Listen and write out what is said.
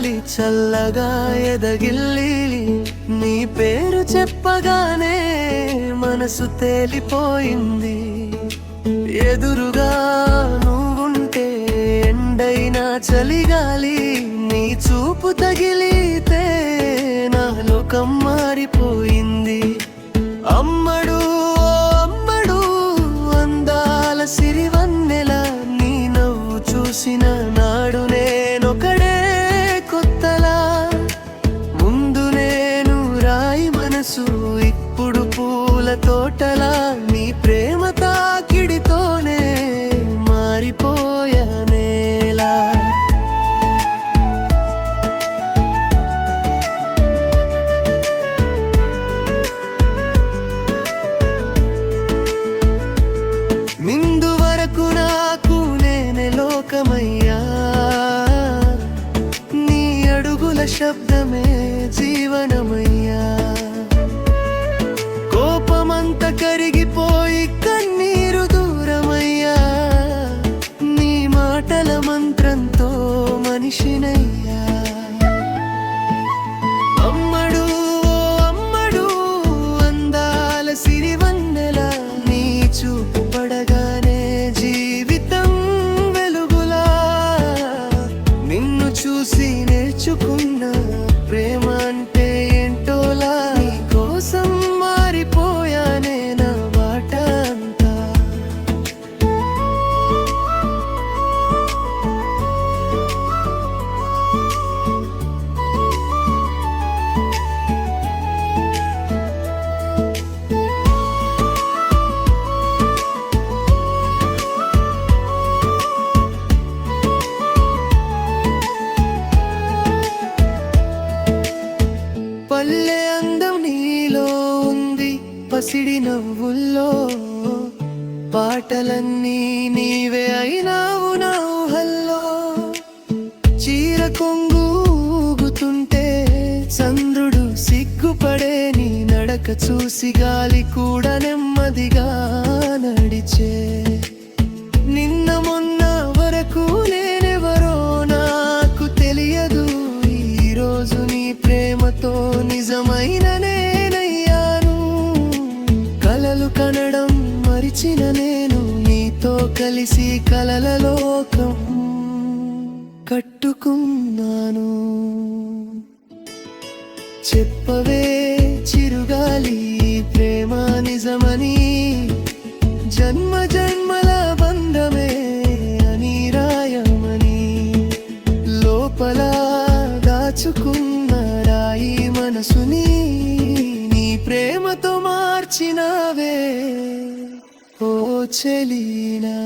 గాలి చల్లగా ఎదగిల్లి నీ పేరు చెప్పగానే మనసు తేలిపోయింది. ఎదురుగా నువ్వుంటే ఎండైనా చలిగాలి నీ చూపు తగిలితే నా లోకం మారిపోయింది. అమ్మడు అమ్మడు అందాల సిరివన్నెల నీ నవ్వు చూసిన నాడు నేనొకడే కొత్తలా. ముందు నేను రాయి మనసు ఇప్పుడు పూల తోటలా నీ ప్రేమ తాకిడితోనే మారిపోయానేలా. నిందు వరకు నాకు నేనే లోకమయ్యా, నీ అడుగుల శబ్దమే జీవనమయ్యా. కోపమంత కరిగిపోయి కన్నీరు దూరమయ్యా, నీ మాటల మంత్రంతో మనిషినయ్యా. అమ్మడు అమ్మడు అందాల సిరివన్నెల నీ చూపు పడగానే జీవితం వెలుగులా. నిన్ను చూసి నేర్చుకున్న ప్రేమ అంటే ఏంటోలా. నీ కోసం మారిపోయానే నా బాట అంతా. పల్లె అందం నీలో ఉంది, పసిడి నవ్వుల్లో పాటలన్నీ నీవే అయినావు నా ఊహల్లో. చీర కొంగు ఊగుతుంటే చంద్రుడు సిగ్గుపడే నీ నడక చూసి గాలి కూడా నెమ్మదిగా నడిచే. నిన్న మొన్న వరకు నేనెవరో నాకు తెలియదు, ఈరోజు నీ ప్రేమతో నిజమైన నేనయ్యాను. కలలు కనడం మరిచిన నేను నీతో కలిసి కలల లోకం కట్టుకున్నాను. చెప్పవే చిరుగాలి ప్రేమ నిజమని, జన్మ జన్మల బంధమే అని రాయమని. లోపల దాచుకున్న రాయి మనసుని నీ ప్రేమతో మార్చినవే ఓ చెలీనా.